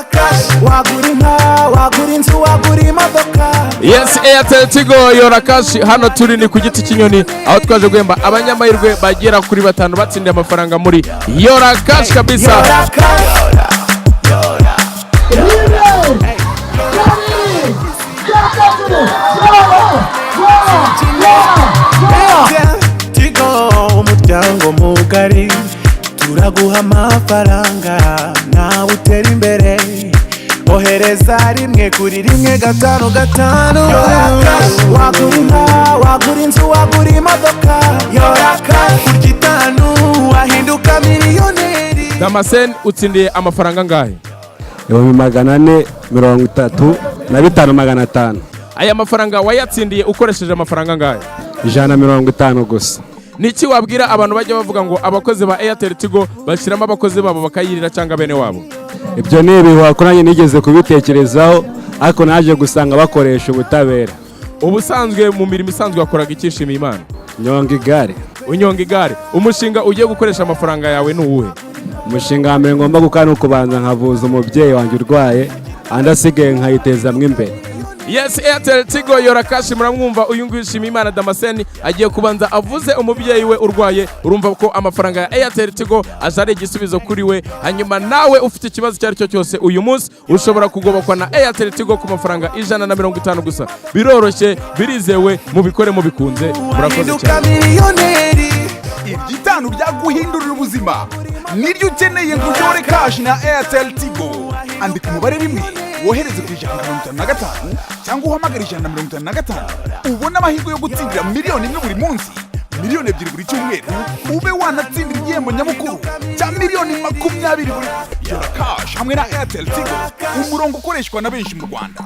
Yora Cash, wagura inka, wagura inzu, wagura imodoka. Yes, Airtel Tigo Yora Cash. Hano turi ni ku giti cy'inyoni aho twaje guhemba abanyamahirwe bagera kuri 5 batsindiye amafaranga muri Yora Cash kabisa. Yora Cash. Tigo umuryango mugari turaguha amafaranga nawe utera imbere ohereza rimwe kuri rimwe 555. Wagura inka, wagura inzu, wagura imodoka. Yora Cash kurya 5 wahinduka miliyoneri. Damascene utsindiye amafaranga ngahe? 435,500. Aya mafaranga wayatsindiye ukoresheje amafaranga ngahe? 150 gusa. Niki wabwira abantu bajya bavuga ngo abakozi ba Airtel Tigo bashyiramo abakozi babo bakayirira cyangwa bene wabo? Ibyo ni ibihuha ko nanjye nigeze kubitekerezaho ariko naje gusanga bakoresha ubutabera. Ubusanzwe mu mirimo isanzwe wakoraga ikishimiye Imana? Nyonga igare. Unyonga igare. Umushinga ugiye gukoresha amafaranga yawe ni uwuhe? Umushinga wa mbere ngomba gukora ni ukubanza nkavuza umubyeyi wanjye urwaye andi asigaye nkayitezamwo imbere. Yes, Airtel Tigo Yora Cash muramwumva uyu nguyu Nshimiyimana Damascene agiye kubanza avuze umubyeyi we urwaye. Urumva ko amafaranga ya Airtel Tigo azari igisubizo kuri we. Hanyuma nawe ufite ikibazo cyari cyo cyose uyu munsi ushobora kugobokwa na Airtel Tigo ku mafaranga 150 gusa. Biroroshye, birizewe, mubikore mubikunze. Murakoze cyane. Igitanu byaguhindurira ubuzima niryo ukeneye ngo Yora Cash na Airtel Tigo. Andika umubare rimwe wohereze ku 155 cyangwa uhamagara 155 ubona amahirwe yo gutsindira miliyoni imwe buri munsi, miliyoni 2 buri cyumweru, ube wanatsindira igihembo nyamukuru cya miliyoni 20 buri. Yora Cash hamwe na Airtel Tigo, umurongo ukoreshwa na benshi mu Rwanda.